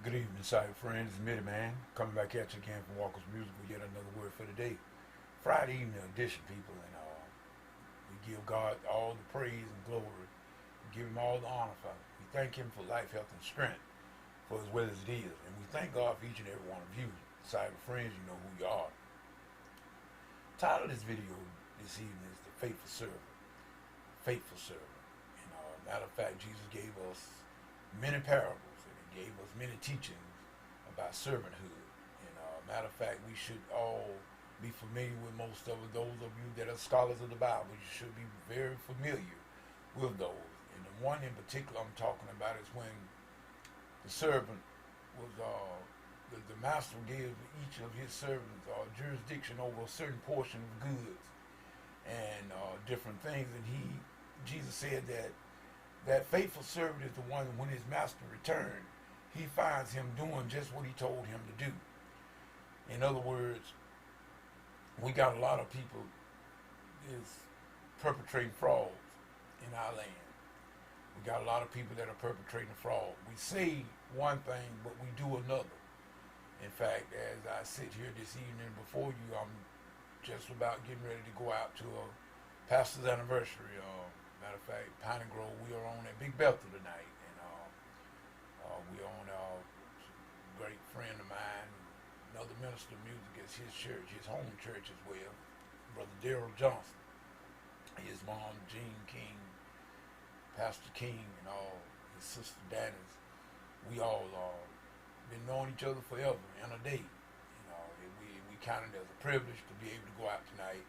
Good evening, cyber friends. It's Mitty Man coming back at you again from Walker's Music with yet another word for the day. Friday evening edition, people, and we give God all the praise and glory. We give Him all the honor for it. We thank Him for life, health, and strength for as well as it is, and we thank God for each and every one of you, cyber friends. You know who you are. Title of this video this evening is "The Faithful Servant." Faithful servant. Matter of fact, Jesus gave us many parables and He gave us many teachings about servanthood. Matter of fact, we should all be familiar with most of it. Those of you that are scholars of the Bible, you should be very familiar with those. And the one in particular I'm talking about is when the servant was, the master gave each of his servants jurisdiction over a certain portion of goods and different things. And Jesus said that faithful servant is the one when his master returned, he finds him doing just what he told him to do. In other words, we got a lot of people is perpetrating frauds in our land. We got a lot of people that are perpetrating fraud. We say one thing, but we do another. In fact, as I sit here this evening before you, I'm just about getting ready to go out to a pastor's anniversary. Matter of fact, Piney Grove, we are on at Big Bethel tonight, and we're on a great friend of mine, another minister of music at his church, his home church as well, Brother Daryl Johnson, his mom, Jean King, Pastor King, and all, his sister Dennis. We all been knowing each other forever and a day. We count it as a privilege to be able to go out tonight,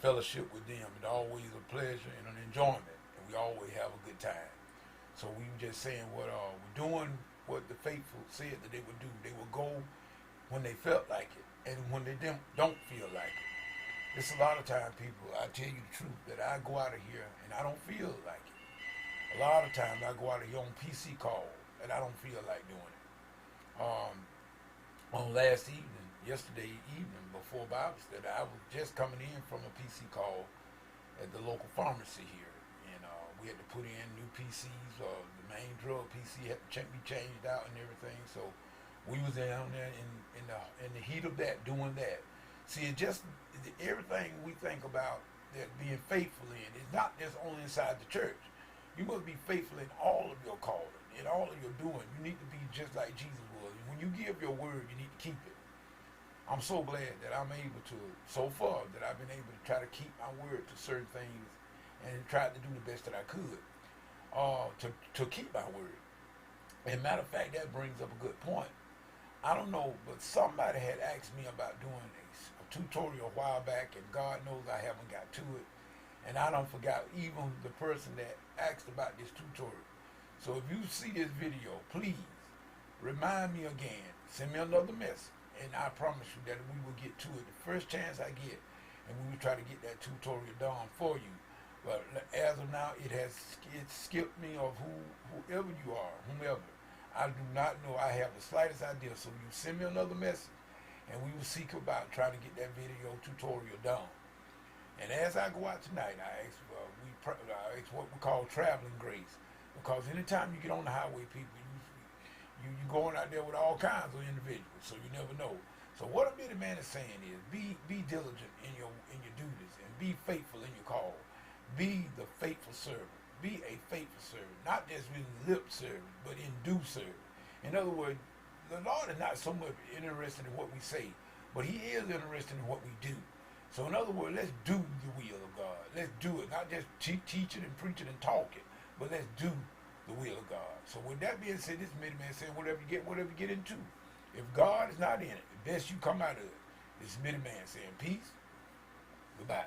fellowship with them. It's always a pleasure and an enjoyment, and we always have a good time. So we were just saying what we're doing, what the faithful said that they would do. They would go when they felt like it, and when they don't feel like it. It's a lot of time, people, I tell you the truth, that I go out of here and I don't feel like it. A lot of times I go out of here on PC call and I don't feel like doing it. On yesterday evening before Bible study, I was just coming in from a PC call at the local pharmacy here, and we had to put in new PCs. The main drug PC had to be changed out and everything. So we was down there in the heat of that, doing that. See, it just everything we think about that being faithful in is not just only inside the church. You must be faithful in all of your calling, in all of your doing. You need to be just like Jesus was. When you give your word, you need to keep it. I'm so glad that I'm able to, so far, that I've been able to try to keep my word to certain things and tried to do the best that I could to keep my word. And matter of fact, that brings up a good point. I don't know, but somebody had asked me about doing a tutorial a while back, and God knows I haven't got to it. And I don't forgot even the person that asked about this tutorial. So if you see this video, please remind me again. Send me another message. And I promise you that we will get to it the first chance I get, and we will try to get that tutorial done for you. But as of now, it skipped me of whoever you are, whomever. I do not know. I have the slightest idea. So you send me another message, and we will seek about trying to get that video tutorial done. And as I go out tonight, I ask what we call traveling grace, because anytime you get on the highway, people, you going out there with all kinds of individuals, so you never know. So what a Mitty Man is saying is be diligent in your duties and be faithful in your call. Be the faithful servant. Be a faithful servant, not just in lip service, but in due service. In other words, the Lord is not so much interested in what we say, but He is interested in what we do. So in other words, let's do the will of God. Let's do it, not just teach it and preach it and talk it, but let's do the will of God. So with that being said, this Mitty Man saying whatever you get into. If God is not in it, the best you come out of it. This Mitty Man saying peace. Goodbye.